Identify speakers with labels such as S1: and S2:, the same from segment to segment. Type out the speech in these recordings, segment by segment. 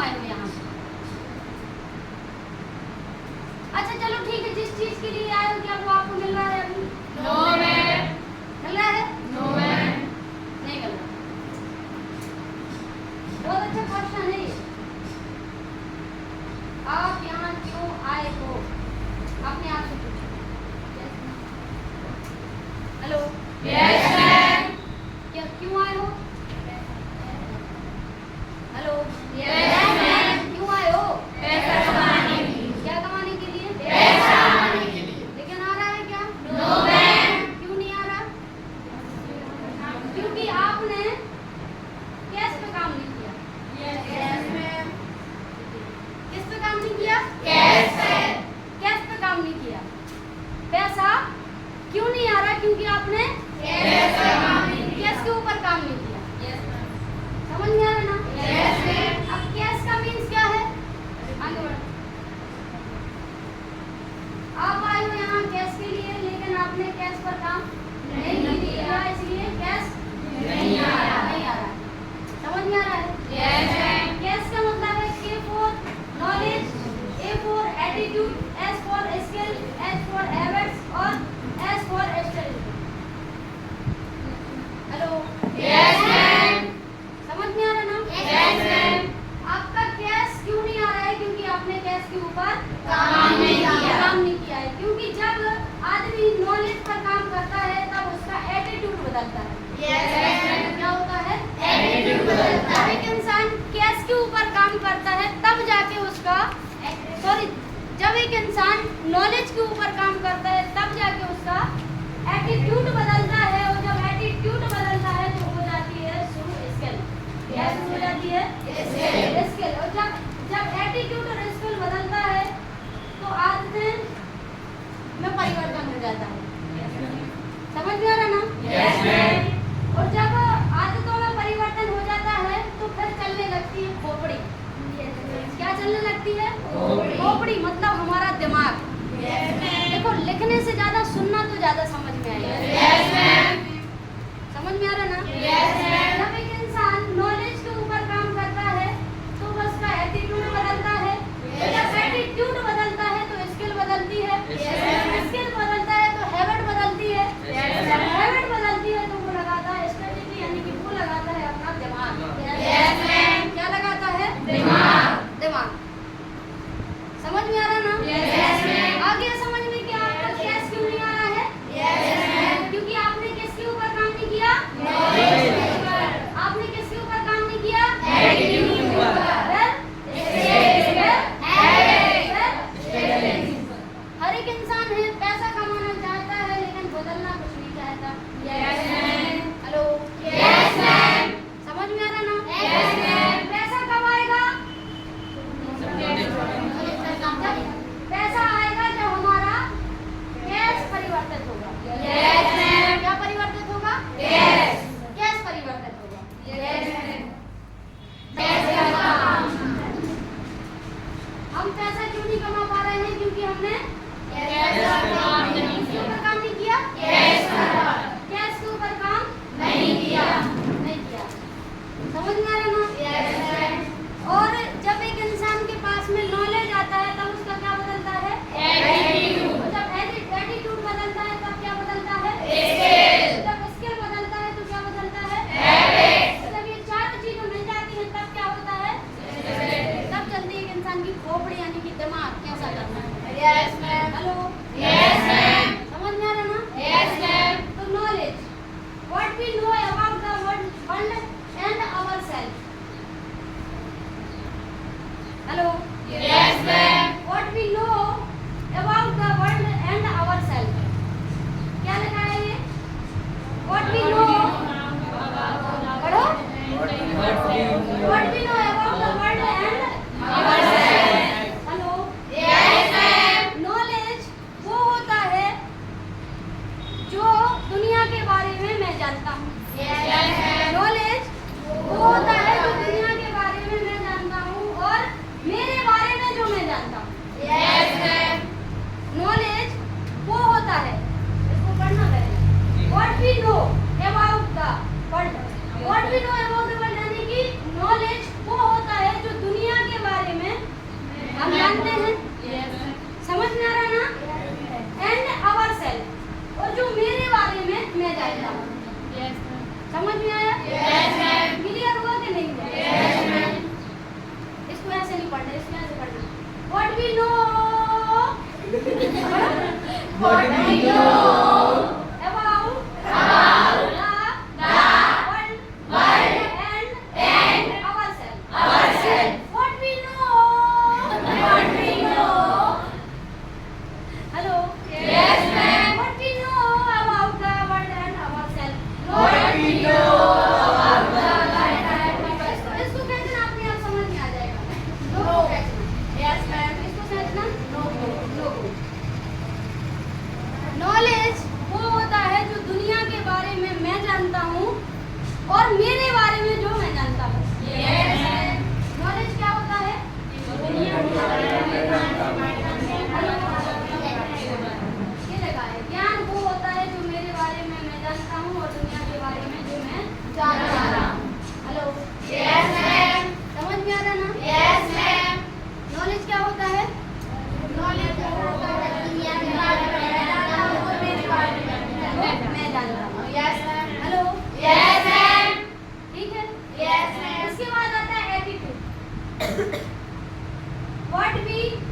S1: आए हो यहाँ? अच्छा चलो ठीक है, जिस चीज के लिए आए हो क्या वो आपको मिल रहा है अभी?
S2: No ma'am.
S1: मिल रहा है?
S2: No ma'am.
S1: नहीं मिल रहा। बहुत अच्छा क्वेश्चन है ये। आप यहाँ क्यों आए हो? अपने आप से पूछो। हेलो।
S2: Yes ma'am.
S1: क्या क्यों आए हो? हेलो।
S2: Yes ma'am.
S1: क्यों आए हो?
S2: पैसा कमाने के लिए।
S1: क्या कमाने के लिए?
S2: पैसा कमाने के लिए।
S1: लेकिन आ रहा है क्या?
S2: No ma'am.
S1: क्यों नहीं आ रहा? क्योंकि आपने कैश पे काम नहीं किया।
S2: Yes ma'am.
S1: किस पे काम नहीं किया?
S2: कैश पे।
S1: कैश पे काम नहीं किया। पैसा क्यों नहीं आ रहा? क्योंकि आपने
S2: कैश पे काम नहीं किया।
S1: कैश के ऊपर काम नहीं किया।
S2: Yes ma'am.
S1: समझ में आ रहा ना?
S2: Yes ma'am.
S1: अब कैश का मीन्स क्या है? आगे बढ़ो। आप आए हो यहाँ कैश के लिए, लेकिन आपने कैश पर काम नहीं किया, इसलिए कैश
S2: नहीं आ रहा।
S1: नहीं आ रहा। समझ में आ रहा है?
S2: Yes ma'am.
S1: कैश का मतलब है K for knowledge, A for attitude, S for skill, H for habits और S for strategy. Hello.
S2: Yes ma'am.
S1: समझ में आ रहा ना?
S2: Yes ma'am.
S1: आपका कैश क्यों नहीं आ रहा है? क्योंकि आपने कैश के ऊपर
S2: काम नहीं किया।
S1: काम नहीं किया है। क्योंकि जब आदमी नॉलेज पर काम करता है तब उसका एटीट्यूड बदलता है।
S2: Yes ma'am.
S1: क्या होता है?
S2: एटीट्यूड बदलता
S1: जब
S2: है।
S1: एक इंसान कैश के ऊपर काम करता है तब जाके उसका जब एक इंसान नॉलेज के ऊपर काम करता है तब जाके उसका एटीट्यूड बदलता है, और जब एटीट्यूड बदलता है तो हो जाती है स्किल। क्या शुरू हो जाती है? स्किल। और जब एटीट्यूड और स्किल बदलता है तो आदतें में परिवर्तन हो जाता है। समझ में आ रहा ना?
S2: Yes ma'am.
S1: और जब आदतों में परिवर्तन हो जाता है तो फिर चलने लगती है खोपड़ी। क्या चलने लगती है?
S2: खोपड़ी।
S1: खोपड़ी मतलब हमारा दिमाग।
S2: Yes ma'am.
S1: देखो, लिखने से ज्यादा सुनना तो ज्यादा समझ में आएगा।
S2: Yes ma'am.
S1: समझ में आ रहा ना?
S2: Yes ma'am.
S1: जब एक इंसान नॉलेज के ऊपर काम करता है तो उसका एटीट्यूड बदलता है। जब एटीट्यूड बदलता है तो स्किल बदलती है। स्किल बदलता है तो हैबिट बदलती है। जब हैबिट बदलती है तो वो लगाता है स्ट्रेटेजी, यानी कि वो लगाता है अपना दिमाग।
S2: Yes ma'am.
S1: क्या लगाता है?
S2: दिमाग।
S1: दिमाग। समझ में आ रहा ना?
S2: Yes ma'am.
S1: आगे समझ में कि आपका कैश क्यों नहीं आ रहा है?
S2: Yes ma'am.
S1: क्योंकि आपने किसके ऊपर काम नहीं किया? आपने किसके ऊपर काम नहीं किया?
S2: एटीट्यूड के ऊपर।
S1: हर एक इंसान है पैसा कमाना चाहता है लेकिन बदलना कुछ नहीं चाहता।
S2: Yes ma'am.
S1: Hello.
S2: Yes ma'am.
S1: समझ में आ रहा ना?
S2: Yes ma'am.
S1: पैसा कब आएगा? जब पैसा आएगा जब हमारा कैश परिवर्तित होगा।
S2: Yes ma'am.
S1: क्या परिवर्तित होगा?
S2: यस।
S1: कैश परिवर्तित होगा।
S2: Yes ma'am. पैसा कमाना।
S1: हम पैसा क्यों नहीं कमा पा रहे हैं? क्योंकि हमने
S2: पैसा काम नहीं
S1: किसके
S2: किया।
S1: ऊपर काम नहीं किया?
S2: कैश पर
S1: कैश के ऊपर काम
S2: नहीं किया।
S1: नहीं किया। समझ में आ रहा ना?
S2: Yes ma'am.
S1: और जब एक इंसान के पास में नॉलेज आता है तब उसका क्या बदलता है?
S2: एटीट्यूड।
S1: और जब एटीट्यूड बदलता है तब क्या बदलता है?
S2: स्किल।
S1: जब स्किल बदलता है तो क्या बदलता है?
S2: हैबिट।
S1: जब ये चारों चीजें मिल जाती हैं तब क्या होता है? तब चलती है एक इंसान की खोपड़ी, यानी कि दिमाग कैसा करना है।
S2: Yes ma'am.
S1: Hello.
S2: Yes ma'am.
S1: समझ में आ रहा ना?
S2: Yes ma'am.
S1: तो knowledge, what we know about the world and ourself. Hello.
S2: Yes ma'am.
S1: What we know about the world and ourselves. क्या लिखा है ये? What we know. पढ़ो. What we know about the world and
S2: ourselves.
S1: Hello.
S2: Yes ma'am.
S1: Knowledge वो होता है जो दुनिया के बारे में मैं जानता हूँ।
S2: Yes ma'am.
S1: Knowledge वो होता है जो दुनिया के बारे में मैं जानता हूँ और मेरे बारे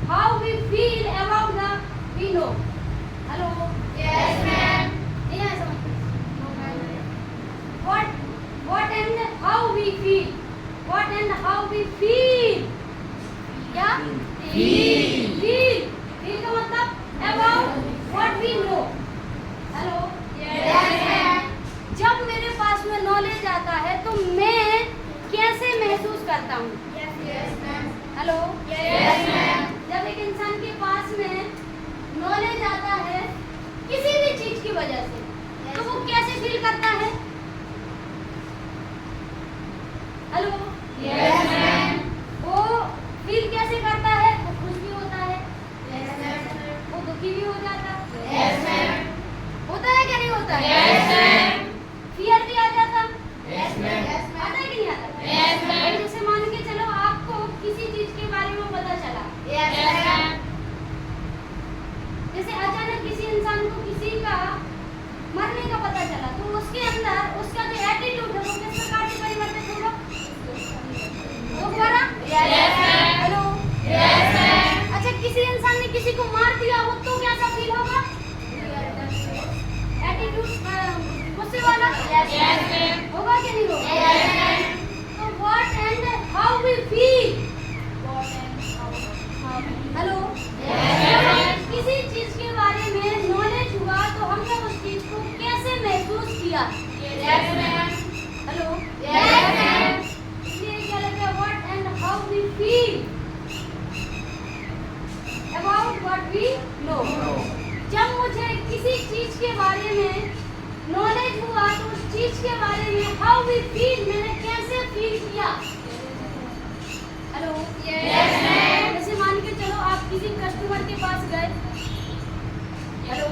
S1: how we feel about the we know. Hello.
S2: Yes, ma'am.
S1: नहीं आया समझ? What and how we feel. What and how we feel. क्या? Feel का मतलब about what we know. Hello.
S2: Yes, ma'am.
S1: जब मेरे पास में नॉलेज आता है तो मैं कैसे महसूस करता हूँ?
S2: Yes, ma'am.
S1: Hello.
S2: Yes, ma'am.
S1: जब एक इंसान के पास में नॉलेज आता है किसी भी चीज की वजह से तो वो कैसे फील करता है? हेलो।
S2: Yes, ma'am.
S1: वो फील कैसे करता है? वो खुश भी होता है,
S2: Yes, ma'am.
S1: वो दुखी भी हो जाता है,
S2: Yes, ma'am.
S1: होता है क्या नहीं होता है?
S2: Yes, ma'am.
S1: फियर भी आ जाता,
S2: Yes, ma'am.
S1: आता है कि नहीं आता?
S2: Yes, ma'am.
S1: भाई जैसे मान के चलो आपको किसी चीज के बारे में पता चला,
S2: Yes, ma'am.
S1: जैसे अचानक किसी इंसान को किसी का मरने का पता चला तो उसके अंदर उसका जो एटीट्यूड है वो किस प्रकार से परिवर्तित होगा? दोबारा?
S2: Yes, ma'am.
S1: Hello.
S2: Yes, ma'am.
S1: अच्छा किसी इंसान ने किसी को मार दिया हो तो कैसा फील होगा? एटीट्यूड गुस्से वाला?
S2: Yes, ma'am.
S1: होगा कि नहीं होगा?
S2: Yes, ma'am.
S1: तो what and how we feel? Hello.
S2: Yes, ma'am.
S1: किसी चीज के बारे में नॉलेज हुआ तो हमने उस चीज को कैसे महसूस किया?
S2: Yes, ma'am.
S1: Hello.
S2: Yes, ma'am.
S1: इसलिए क्या लगे what and how we feel about what we know. जब मुझे किसी चीज के बारे में नॉलेज हुआ तो उस चीज के बारे में हाउ वी फील मैंने कैसे फील किया? हेलो।
S2: Yes, ma'am.
S1: जैसे मान के चलो आप किसी कस्टमर के पास गए, हेलो,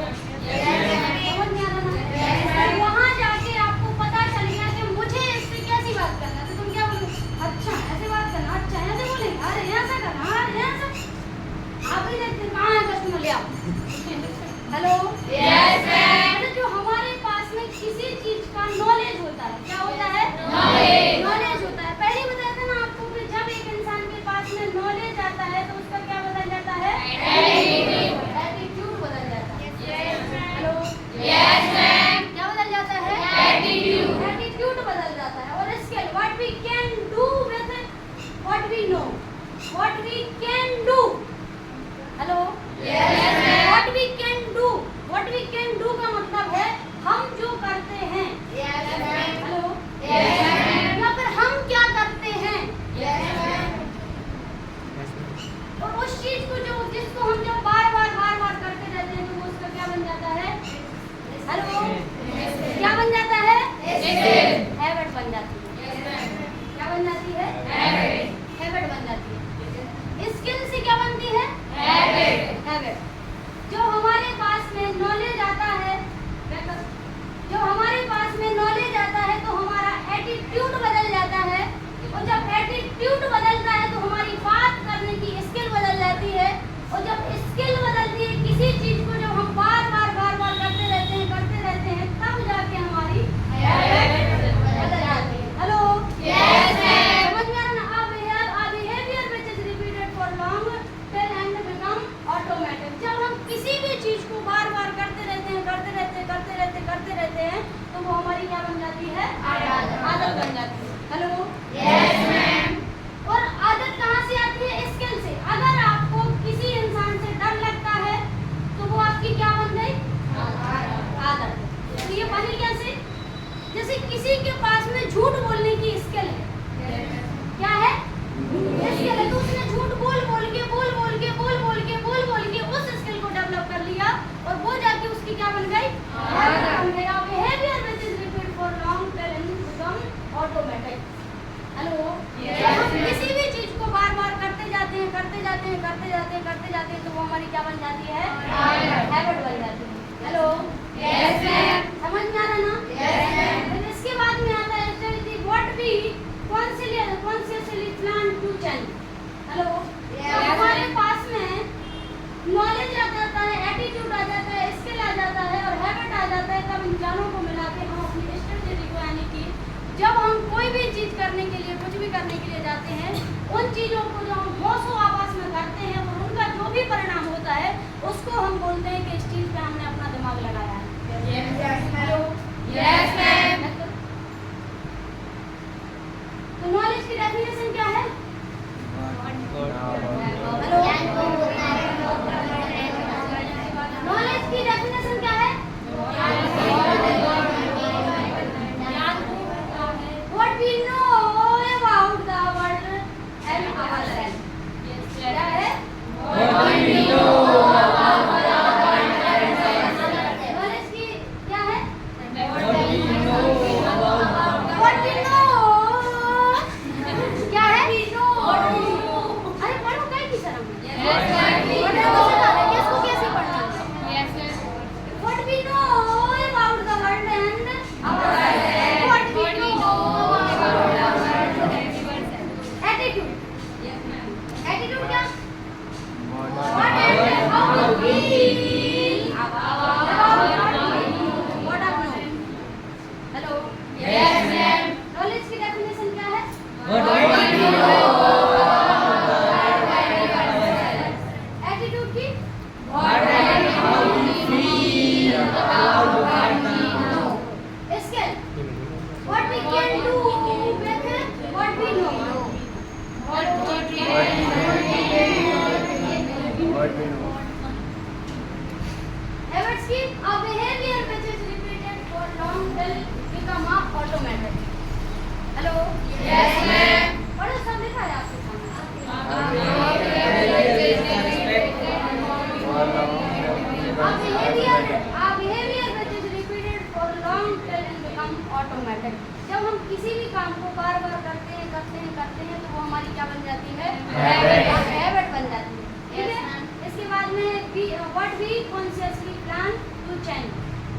S2: Yes,
S1: समझ नहीं आ रहा ना?
S2: Yes,
S1: तो
S2: ma'am.
S1: वहाँ जाके आपको पता चल गया कि मुझे इससे कैसी बात करना है तो तुम क्या बोलोगे? अच्छा ऐसे बात करना, अच्छा ऐसे बोलेंगे, अरे ऐसा करना, अरे ऐसा। आप ही देखते हैं, कहाँ है कस्टमर, ले आओ। हेलो।
S2: Yes, ma'am.
S1: अरे जो हमारे पास में किसी चीज का नॉलेज होता है, क्या होता है?
S2: Knowledge.
S1: नॉलेज होता है। पहले ही बताया था ना आपको कि जब एक इंसान के पास में नॉलेज आता है तो उसका क्या बदल जाता है?
S2: Attitude.
S1: एटीट्यूड बदल जाता है।
S2: Yes, ma'am.
S1: Hello.
S2: Yes, ma'am.
S1: क्या बदल जाता है?
S2: Attitude.
S1: एटीट्यूड बदल जाता है। और इसके what we can do with what we know, what we can do. Hello.
S2: Yes, ma'am.
S1: What we can do, what we can do का मतलब है हम जो करते हैं।
S2: Yes, ma'am.
S1: Hello.
S2: Yes, ma'am.
S1: या फिर हम क्या करते हैं
S2: Yes, ma'am.
S1: और उस चीज को जो जिसको हम जब बार बार करते रहते हैं तो वो उसका क्या बन जाता है? हेलो। क्या बन जाता है? हैबिट बन जाती है।
S2: Yes, ma'am.
S1: क्या बन जाती है?
S2: Habit.
S1: हैबिट बन जाती है। स्किल से क्या बनती है?
S2: Habit.
S1: हैबिट। उन चीजों को जो हम होशो आवास में करते हैं और उनका जो भी परिणाम होता है उसको हम बोलते हैं कि इस चीज पे हमने अपना दिमाग लगाया है।
S2: Yes, ma'am.
S1: तो नॉलेज की डेफिनेशन क्या है? नॉलेज की डेफिनेशन क्या है? What we know about the world and ourselves. क्या है? नॉलेज की क्या है? What we know. क्या है? अरे पढ़ो काहे की शर्म है? पढ़ने को सिखा रहे हैं, इसको कैसे पढ़ना है? What we know about the world and ourselves. What we know about the world and ourselves. Attitude. Attitude क्या? What and how you feel about what I know. Hello.
S2: Yes, ma'am.
S1: Knowledge की definition क्या है? Attitude की? Skill. What we can do with what we know. Habits की? A behavior which is repeated for long till become a automatic. Hello.
S2: Yes, ma'am.
S1: पढ़ो सब लिखा है आपके सामने. A behavior which is repeated for long till it become automatic. जब हम किसी भी काम को बार बार करते हैं तो वो हमारी क्या बन जाती है? हैबिट बन जाती है. ठीक है. इसके बाद में what we consciously plan to change.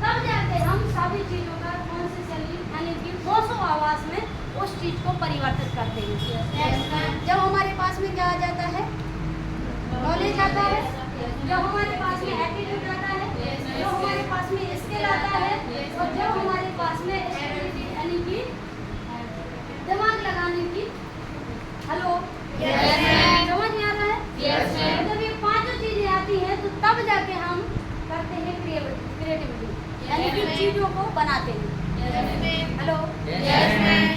S1: तब जाके हम सभी चीजों का consciously यानी कि होशो आवास में उस चीज को परिवर्तित करते हैं. जब हमारे पास में क्या आ जाता है? नॉलेज आता है. जब हमारे पास में एटीट्यूड आता है. जब हमारे पास में स्किल आता है. और जब हमारे पास में यानी कि दिमाग लगाने की. हेलो. समझ में आ रहा है? जब ये पांचों चीजें आती हैं तो तब जाके हम करते हैं क्रिएटिविटी यानी कि चीजों को बनाते हैं. हेलो.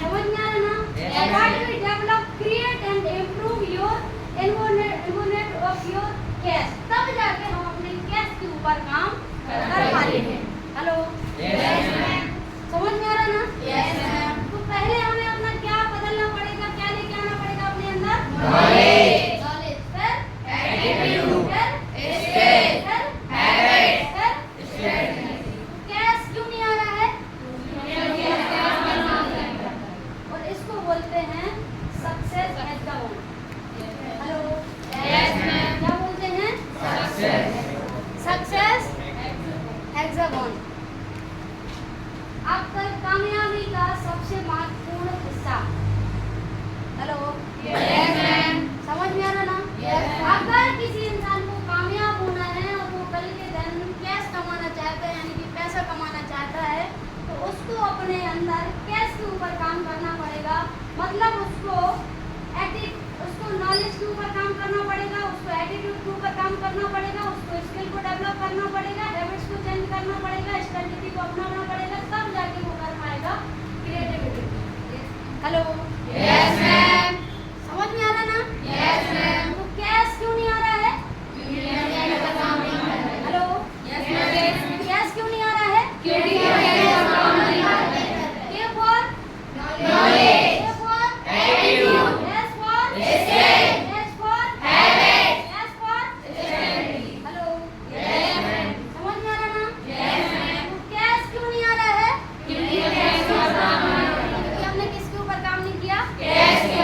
S1: समझ में आ रहा ना? What we develop, create and improve your environment of your cash. तब जाके हम अपने कैश के ऊपर काम कर पाते हैं. हेलो. समझ में आ रहा ना? तो पहले हमें अपना क्या बदलना पड़ेगा, क्या लेके आना पड़ेगा अपने अंदर? नॉलेज. फिर एटीट्यूड. फिर कैश क्यों नहीं आ रहा है? और इसको बोलते हैं सक्सेस हेक्सागोन. हेलो. क्या बोलते हैं? Success hexagon. आपका कामयाबी का सबसे महत्वपूर्ण हिस्सा. हेलो. समझ में आ रहा ना? अगर किसी इंसान को कामयाब होना है और वो कल के दिन कैश कमाना चाहता है यानी कि पैसा कमाना चाहता है तो उसको अपने अंदर कैश के ऊपर काम करना पड़ेगा. मतलब उसको नॉलेज के ऊपर काम करना पड़ेगा, उसको एटीट्यूड के ऊपर काम करना पड़ेगा, उसको स्किल को डेवलप करना पड़ेगा, हैबिट्स को चेंज करना पड़ेगा, स्ट्रेटजी को अपनाना पड़ेगा. तब जाके वो कर पाएगा क्रिएटिविटी. हेलो. समझ में आ रहा ना? तो कैश क्यों नहीं आ रहा है? हेलो. कैश क्यों नहीं आ रहा है? A for knowledge. A for attitude. S for skill. S for habit. S for strategy. Hello. समझ में आ रहा ना? तो कैश क्यों नहीं आ रहा है? क्योंकि हमने किसके ऊपर काम नहीं किया? कैश के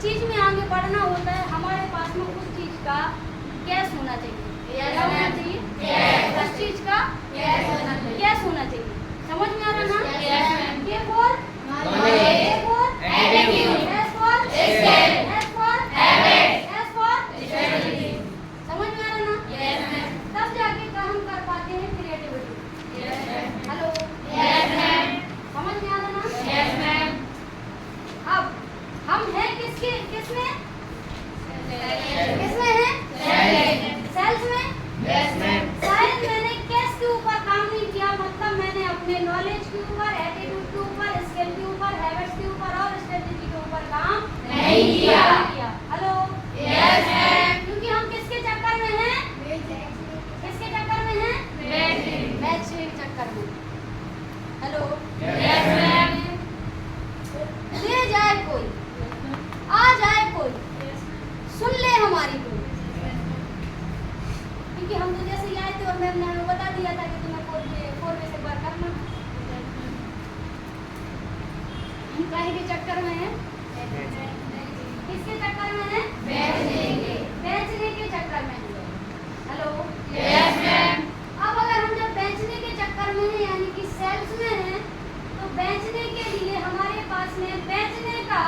S1: चीज में आगे बढ़ना होता है, हमारे पास में उस चीज का कैश होना चाहिए। क्या होना चाहिए? उस चीज का कैश होना चाहिए। समझ में आ रहा ना? ये फॉर ये for
S2: Attitude.
S1: S for
S2: Skill.
S1: S for
S2: Habit.
S1: S for
S2: Strategy.
S1: समझ में आ रहा ना?
S2: Yes, ma'am.
S1: तब जाके काम कर पाते हैं creativity.
S2: Yes, ma'am.
S1: Hello,
S2: Yes, ma'am.
S1: समझ में आ रहा ना?
S2: Yes, ma'am.
S1: अब हम हैं किसके किसमें
S2: Yes,
S1: किसमें हैं? सेल्स में।
S2: Yes, ma'am.
S1: शायद मैंने कैश के ऊपर काम नहीं किया, मतलब मैंने अपने नॉलेज के ऊपर, एटीट्यूड के ऊपर, स्किल के ऊपर, हैबिट्स के ऊपर और स्ट्रेटजी के ऊपर काम
S2: नहीं किया।
S1: Hello,
S2: Yes, ma'am.
S1: क्योंकि हम किसके चक्कर में हैं? किसके चक्कर में हैं? मैच के चक्कर में। Hello,
S2: Yes, ma'am.
S1: ले जाए कोई, आ जाए कोई, सुन ले हमारी कोई, क्योंकि हम तो जैसे ही आए थे और मैम ने हमें बता दिया था कि तुम्हें फोर में से बार करना। हम काहे के चक्कर में हैं? किसके चक्कर में हैं? बेचने के चक्कर में हैं। Hello,
S2: Yes, ma'am.
S1: अब अगर हम जब बेचने के चक्कर में हैं यानी कि सेल्स में हैं, तो बेचने के लिए हमारे पास में बेचने का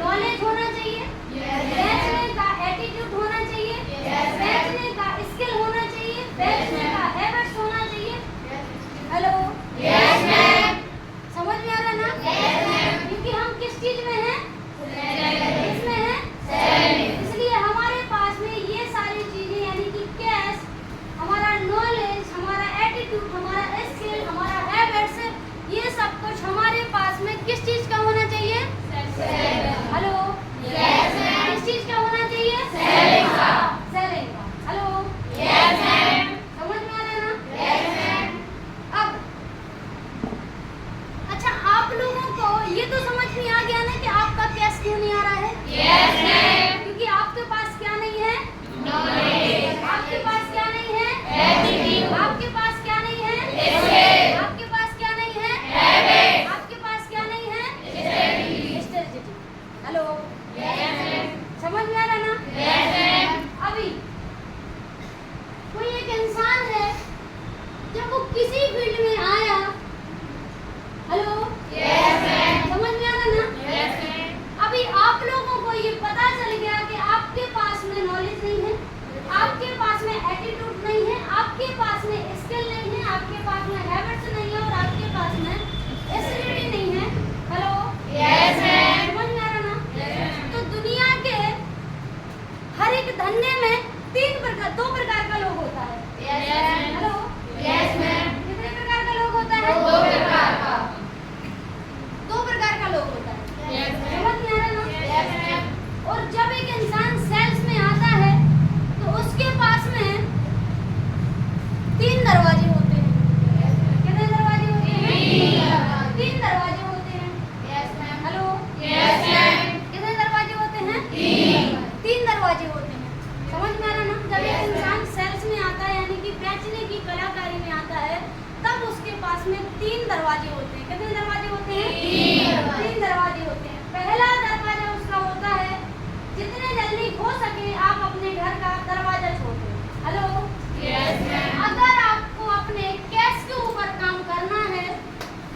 S1: नॉलेज होना चाहिए, बेचने का एटीट्यूड होना चाहिए,
S2: Yes, ma'am.
S1: बेचने का स्किल होना चाहिए, बेचने का हैबिट्स होना चाहिए। Hello,
S2: Yes, ma'am.
S1: समझ में आ रहा ना?
S2: Yes, ma'am.
S1: क्योंकि हम किस चीज में हैं?
S2: Selling.
S1: इसमें हैं?
S2: Selling.
S1: इसलिए हमारे पास में ये सारी चीजें यानी कि कैश, हमारा नॉलेज, हमारा एटीट्यूड, हमारा स्किल, हमारा हैबिट्स, ये सब कुछ हमारे पास में किस चीज का होना चाहिए?
S2: Selling.
S1: Hello,
S2: Yes, ma'am.
S1: किस चीज का होना चाहिए?
S2: Selling का.
S1: सेलिंग का। Hello,
S2: Yes, ma'am.
S1: समझ में आ रहा है ना?
S2: Yes, ma'am.
S1: अब अच्छा, आप लोगों को ये तो समझ में आ गया ना कि आपका कैश क्यों नहीं आ रहा है?
S2: Yes, ma'am.
S1: क्योंकि आपके पास क्या नहीं है?
S2: Knowledge.
S1: आपके पास क्या नहीं है?
S2: Attitude.
S1: आपके पास क्या नहीं है?
S2: Skill.
S1: आपके पास क्या नहीं है?
S2: Habit.
S1: आपके पास क्या नहीं है?
S2: Strategy.
S1: Strategy. Hello,
S2: Yes, ma'am.
S1: समझ में आ रहा ना?
S2: Yes, ma'am.
S1: अभी कोई एक इंसान है, जब वो किसी फील्ड में आया, हेलो,
S2: Yes, ma'am.
S1: समझ में आ रहा ना?
S2: Yes, ma'am.
S1: अभी आप लोगों को ये पता चल गया कि आपके पास में नॉलेज नहीं है, आपके पास में एटीट्यूड नहीं है, आपके पास में स्किल नहीं है, आपके पास में हैबिट्स नहीं है और आपके पास में एसिडिटी नहीं है। Hello,
S2: Yes, ma'am.
S1: समझ में आ रहा ना?
S2: Yes, ma'am.
S1: तो दुनिया के हर एक धंधे में दो प्रकार का लोग होता है।
S2: Yes, ma'am.
S1: Hello,
S2: Yes, ma'am.
S1: कितने प्रकार का लोग होता है?
S2: दो प्रकार का.
S1: दो प्रकार का लोग होता है।
S2: Yes, ma'am.
S1: समझ में आ रहा ना?
S2: Yes, ma'am.
S1: और जब एक इंसान सेल्स में आता है तो उसके पास में 3 दरवाजे होते हैं। कितने दरवाजे होते हैं? 3 दरवाजे होते हैं।
S2: Yes, ma'am.
S1: Hello,
S2: Yes, ma'am.
S1: कितने दरवाजे होते हैं? 3 दरवाजे होते हैं। समझ में आ रहा ना? जब एक इंसान सेल्स में आता है यानी कि बेचने की कलाकारी में आता है, तब उसके पास में 3 दरवाजे होते हैं। कितने दरवाजे होते हैं? 3 दरवाजे होते हैं। पहला दरवाजा उसका होता है, जितने जल्दी हो सके आप अपने घर का दरवाजा छोड़ दो। Hello,
S2: Yes, ma'am.
S1: अगर आपको अपने कैश के ऊपर काम करना है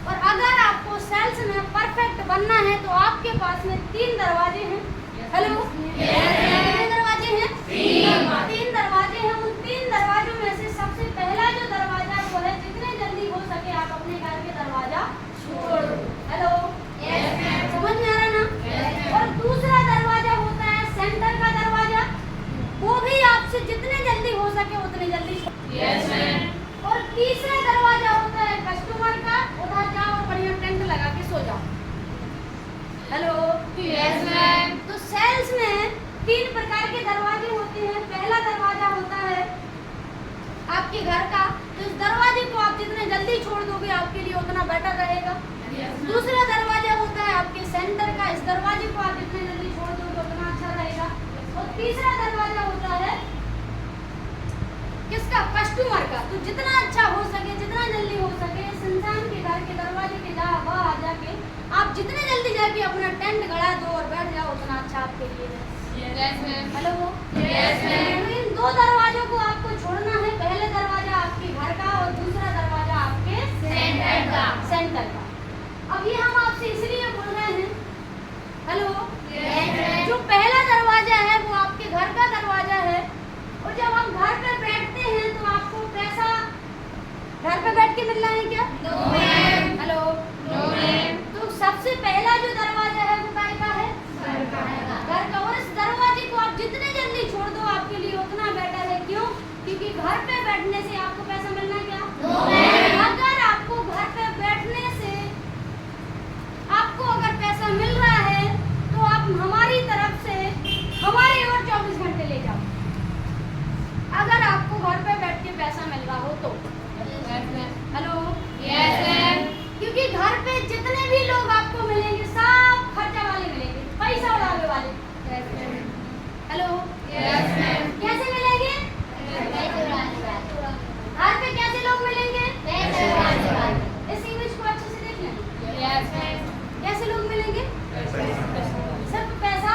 S1: और अगर आपको सेल्स में परफेक्ट बनना है तो आपके पास में 3 दरवाजे हैं। हेलो, कितने दरवाजे हैं? 3 दरवाजे हैं। उन 3 दरवाजों में से सबसे पहला जो दरवाजा वो है, जितने जल्दी हो सके आप अपने घर के दरवाजा छोड़ दो। Hello,
S2: Yes, ma'am.
S1: समझ में आ रहा ना?
S2: Yes, ma'am.
S1: और दूसरा दरवाजा होता है सेंटर का दरवाजा, वो भी आपसे जितने जल्दी हो सके उतने जल्दी छोड़।
S2: Yes, ma'am.
S1: और तीसरा दरवाजा होता है कस्टमर का, उधर जाओ और बढ़िया टेंट लगा के सो जाओ। Hello,
S2: Yes, ma'am.
S1: तो सेल्स में 3 प्रकार के दरवाजे होते हैं। पहला दरवाजा होता है आपके घर का, तो इस दरवाजे को आप जितने जल्दी छोड़ दोगे आपके लिए उतना बेटर रहेगा।
S2: Yes, ma'am.
S1: दूसरा दरवाजा होता है आपके सेंटर का, इस दरवाजे को आप जितने जल्दी छोड़ दोगे उतना अच्छा रहेगा। और तीसरा दरवाजा होता है किसका? कस्टमर का। तो जितना अच्छा हो सके, जितना जल्दी हो सके, इस इंसान के घर के दरवाजे के बाहर जाके आप जितने जल्दी जाके अपना टेंट गड़ा दो और बैठ जाओ, उतना अच्छा आपके आपके लिए है।
S2: Yes, ma'am.
S1: Hello.
S2: Yes, ma'am.
S1: तो इन दो दरवाजों को आपको छोड़ना है, पहले दरवाजा आपके घर का और दूसरा दरवाजा आपके सेंटर का। अब ये हम आपसे इसलिए बोल रहे हैं, हेलो,
S2: Yes, ma'am.
S1: जो पहला दरवाजा है वो आपके घर का दरवाजा है, और जब हम घर पे बैठते हैं तो आपको पैसा घर पे बैठ के मिलना है क्या?
S2: No, ma'am.
S1: Hello.
S2: No, ma'am.
S1: तो सबसे पहला जो दरवाजा है वो काय का है? घर का। और इस दरवाजे को आप जितने जल्दी छोड़ दो आपके लिए उतना बेटर है। क्यों? क्योंकि घर पे बैठने से आपको पैसा मिलना क्या?
S2: No, ma'am.
S1: अगर आपको घर पे बैठने से आपको अगर पैसा मिल रहा है तो आप हमारी तरफ से हमारी ओर 24 घंटे ले जाओ। अगर आपको घर पे बैठ के पैसा मिल रहा हो तो
S2: Yes, ma'am.
S1: Hello.
S2: Yes, ma'am.
S1: क्योंकि घर पे जितने भी लोग आपको मिलेंगे सब खर्चा वाले मिलेंगे, पैसा उड़ाने वाले।
S2: Yes, ma'am.
S1: Hello.
S2: Yes, ma'am.
S1: कैसे मिलेंगे? घर पे कैसे लोग मिलेंगे? इस इमेज को अच्छे से देख लें।
S2: Yes, ma'am.
S1: कैसे लोग मिलेंगे? सिर्फ पैसा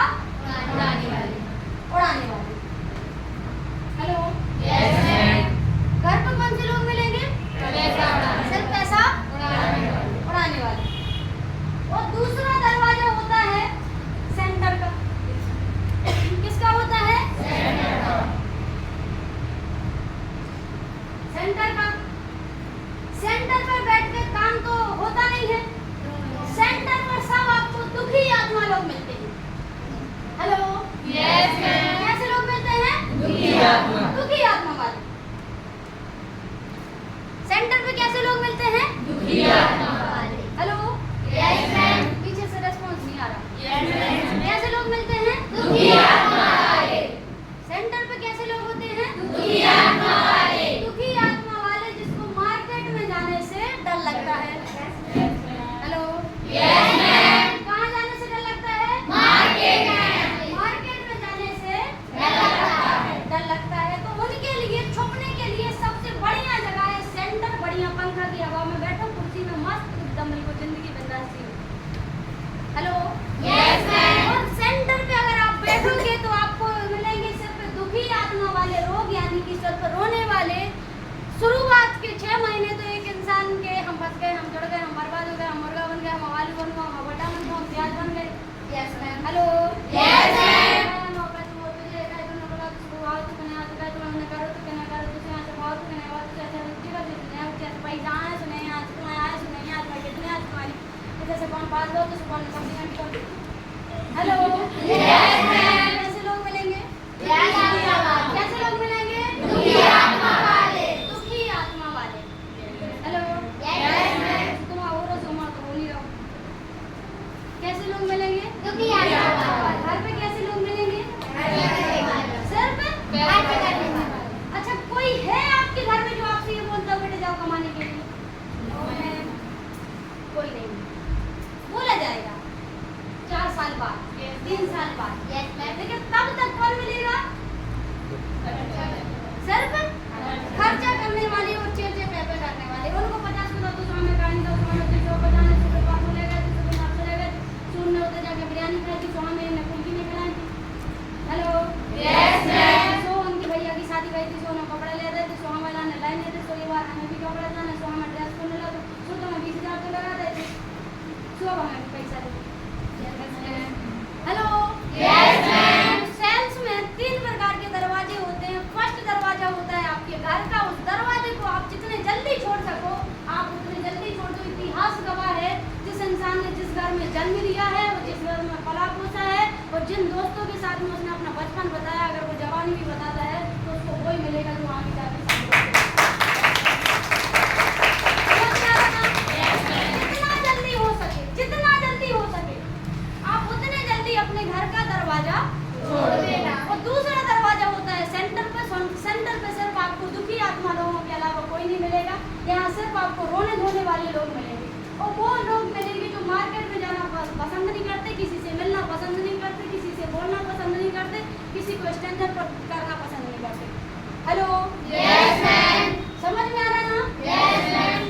S1: उड़ाने वाले। हेलो।
S2: Yes, ma'am.
S1: घर पर कौन से लोग मिलेंगे? सिर्फ पैसा उड़ाने वाले। और दूसरा दरवाजा होता है सेंटर का। किसका होता है? सेंटर का। सेंटर पर बैठ के काम तो होता नहीं है। सेंटर पर सब आपको दुखी आत्मा लोग मिलते हैं। हेलो।
S2: Yes, ma'am.
S1: कैसे लोग मिलते हैं?
S2: दुखी आत्मा।
S1: दुखी आत्मा वाले। सेंटर पे कैसे लोग मिलते हैं?
S2: दुखी आत्मा।
S1: हेलो।
S2: Yes, ma'am.
S1: पीछे से रेस्पॉन्स नहीं आ रहा।
S2: Yes, ma'am.
S1: कैसे लोग मिलते हैं?
S2: दुखी आत्मा वाले।
S1: सेंटर पे कैसे लोग होते हैं?
S2: दुखी आत्मा वाले।
S1: दुखी आत्मा वाले जिसको मार्केट में जाने से डर लगता है। हेलो।
S2: Yes, ma'am.
S1: कहाँ जाने से डर लगता है?
S2: Market में।
S1: मार्केट में जाने से
S2: डर
S1: लगता है। तो उनके लिए छुपने के लिए सबसे बढ़िया जगह है सेंटर। बढ़िया पंखा की हवा में बैठो, कुर्सी में मस्त एकदम बिल्कुल जिंदगी बिंदास जियो। हेलो।
S2: Yes, ma'am.
S1: और सेंटर पे अगर आप बैठोगे तो आपको मिलेंगे सिर्फ दुखी आत्मा वाले लोग, यानी कि सिर्फ रोने वाले। शुरुआत के 6 महीने तो एक इंसान के हम फंस गए, हम जुड़ गए, हम बर्बाद हो गए, हम मुर्गा बन गए, हम आलू बन गए, हम बटा बन गए, हम प्याज बन गए।
S2: Yes, ma'am.
S1: Hello.
S2: Yes, ma'am.
S1: Hello.
S2: Yes, ma'am.
S1: कैसे लोग मिलेंगे?
S2: Yes, ma'am.
S1: कैसे लोग मिलेंगे?
S2: दुखी आत्मा वाले।
S1: दुखी आत्मा वाले। हेलो।
S2: Yes, ma'am.
S1: तुम आओ रो सोमा तो बोल ही रहो। कैसे लोग मिलेंगे?
S2: दुखी आत्मा वाले।
S1: घर पे कैसे लोग मिलेंगे? सिर्फ
S2: पैसा करने वाले।
S1: अच्छा, कोई है आपके घर में जो आपसे ये बोलता हो बेटे जाओ कमाने के लिए? कोई नहीं। बोला जाएगा 4 साल बाद, 3 साल बाद।
S2: Yes, ma'am.
S1: लेकिन तब तक कौन मिलेगा? सिर्फ खर्चा करने वाले और चेचे पैपे करने वाले। उनको 50 को तो हमें गाड़ी दो, हमें 250 रुपए पास हो जाएगा, 250 आप चलेगा, सुनने उधर जाके बिरयानी खाएगी, तो हमें नकुल की नहीं खिलाएंगे। हेलो।
S2: Yes, ma'am.
S1: सो उनकी भैया की शादी गई थी, सो उन्हें कपड़ा ले रहे थे, सो हमें लाने लाए नहीं थे, सो ये बार हमें भी कपड़ा लाना, सो हमें ड्रेस को मिला, सो तो हमें 20,000 तो लगा देते, सो अब हमें पैसा दे। हेलो।
S2: Yes, ma'am.
S1: सेल्स में 3 प्रकार के दरवाजे होते हैं। फर्स्ट दरवाजा होता है आपके घर का। उस दरवाजे को आप जितने जल्दी छोड़ सको आप उतने जल्दी छोड़ दो। इतिहास गवाह है, जिस इंसान ने जिस घर में जन्म लिया है और जिस घर में पला पोसा है और जिन दोस्तों के साथ में उसने अपना बचपन बताया, अगर वो जवानी भी बताता है तो उसको वही मिलेगा जो आगे जाके जितना जल्दी हो सके आप उतने जल्दी अपने घर का दरवाजा
S2: छोड़ देना।
S1: और दूसरा दरवाजा होता है सेंटर पे। सेंटर पे सिर्फ आपको दुखी आत्मा लोगों के अलावा कोई नहीं मिलेगा। यहाँ सिर्फ आपको रोने धोने वाले लोग मिलेंगे, और वो लोग मिलेंगे जो मार्केट में जाना पसंद नहीं करते, किसी से मिलना पसंद नहीं करते, किसी से बोलना पसंद नहीं करते, किसी को स्टैंडर्ड पर करना पसंद नहीं करते। हेलो।
S2: Yes, ma'am.
S1: समझ में आ रहा है ना?
S2: Yes, ma'am.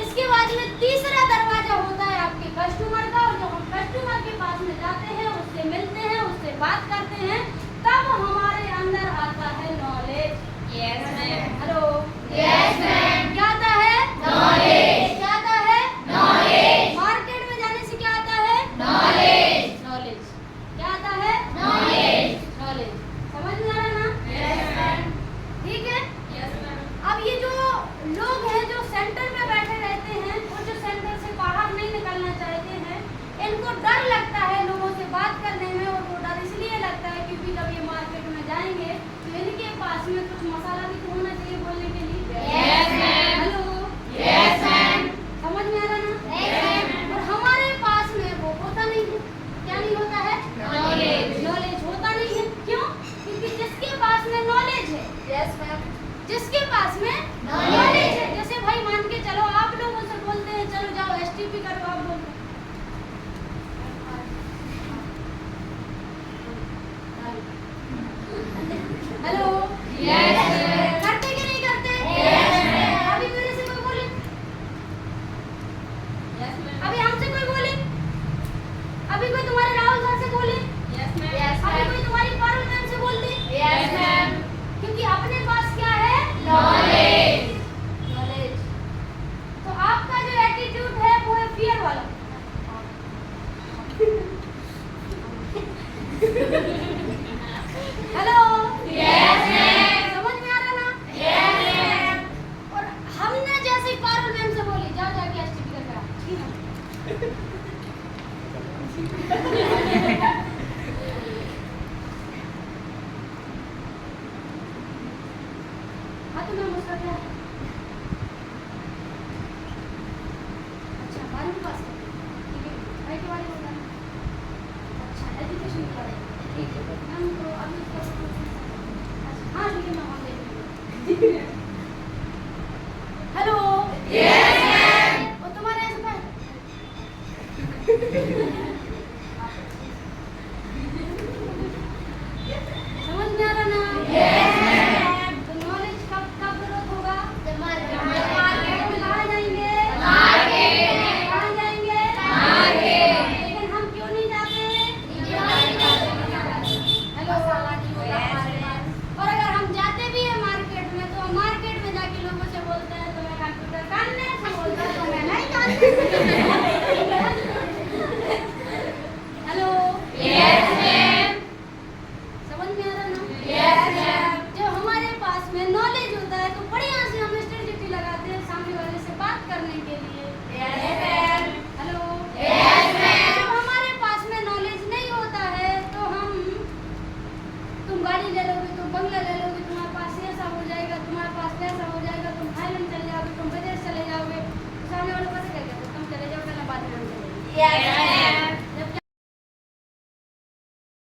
S1: इसके बाद में तीसरा दरवाजा होता है आपके कस्टमर का, और जब हम कस्टमर के पास में जाते हैं, उससे मिलते हैं, उससे बात करते हैं तब हमारे अंदर आता है knowledge.
S2: Yes, ma'am.
S1: Hello,
S2: Yes, ma'am.
S1: क्या आता है?
S2: Knowledge.
S1: क्या आता है?
S2: Knowledge.
S1: मार्केट में जाने से क्या आता है?
S2: Knowledge.
S1: नॉलेज। क्या आता है?
S2: Knowledge.
S1: नॉलेज। समझ में आ रहा ना?
S2: Yes, ma'am.
S1: ठीक है।
S2: Yes, ma'am.
S1: अब ये जो लोग हैं जो सेंटर में बैठे रहते हैं और जो सेंटर से बाहर नहीं निकलना चाहते हैं, इनको डर लगता है लोगों से बात करने में, और वो डर इसलिए लगता है क्योंकि जब ये मार्केट में जाएंगे तो इनके पास में कुछ मसाला भी तो होना चाहिए बोलने के लिए।
S2: Yes, ma'am.
S1: Hello,
S2: Yes, ma'am.
S1: समझ में आ रहा ना?
S2: Yes, ma'am.
S1: और हमारे पास में वो होता नहीं है। क्या नहीं होता है?
S2: Knowledge.
S1: नॉलेज होता नहीं है। क्यों? क्योंकि जिसके पास में नॉलेज है,
S2: Yes, ma'am.
S1: जिसके पास में
S2: Knowledge
S1: नॉलेज है, जैसे भाई मान के चलो आप लोगों से बोलते हैं चलो जाओ एसटीपी करो, आप बोलते हैं हेलो,
S2: Yes, ma'am.
S1: करते कि नहीं करते?
S2: Yes, ma'am.
S1: अभी मेरे से कोई बोले,
S2: Yes, ma'am.
S1: अभी हमसे कोई बोले, अभी कोई तुम्हारे राहुल सर से बोले,
S2: Yes, ma'am.
S1: अभी कोई तुम्हारी पारुल मैम से बोल दे,
S2: Yes, ma'am.
S1: क्योंकि अपने पास क्या है?
S2: Knowledge.
S1: नॉलेज। तो आपका जो एटीट्यूड है वो है फियर वाला। Hello,
S2: Yes, ma'am.
S1: समझ में आ रहा ना?
S2: Yes, ma'am.
S1: और हमने जैसे पारुल मैम से बोली जाओ जाके एसटीपी करके आओ, ठीक है? हाँ तो मैम उसका क्या है? अच्छा, 12वीं पास कर ली। ठीक है, आई के बारे में बताना। अच्छा, एजुकेशन के बारे में। ठीक है मैम, तो अभी उसका अच्छा, हाँ ठीक है मैम, हम देख लेंगे। Hello,
S2: Yes, ma'am.
S1: और तुम्हारे ऐसे पैर? समझ में आ रहा ना?
S2: Yes, ma'am.
S1: तो नॉलेज कब कब जरूरत होगा?
S2: जब मार्केट
S1: मार्केट में कहाँ जाएंगे?
S2: मार्केट में।
S1: कहाँ जाएंगे?
S2: मार्केट में।
S1: लेकिन हम क्यों नहीं जाते? हेलो, और अगर हम जाते भी हैं मार्केट में तो हम मार्केट में जाके लोगों से बोलते हैं तो मैं कंप्यूटर करने से बोलता तो मैं नहीं जानती। Hello,
S2: Yes, ma'am.
S1: समझ में आ रहा ना?
S2: Yes, ma'am.
S1: जब हमारे पास में नॉलेज होता है तो बढ़िया से हम स्ट्रेटजी लगाते हैं सामने वाले से बात करने के लिए।
S2: Yes, ma'am.
S1: Hello,
S2: Yes, ma'am.
S1: जब हमारे पास में नॉलेज नहीं होता है तो हम, तुम गाड़ी ले लोगे, तुम बंगला ले लोगे, तुम्हारे पास ऐसा हो जाएगा, तुम्हारे पास पैसा हो जाएगा, तुम थाईलैंड चले जाओगे, तुम विदेश चले जाओगे, तो सामने वाले को पता क्या कहते हैं, तुम चले जाओ पहले बाद में हम चलेंगे।
S2: Yes, ma'am.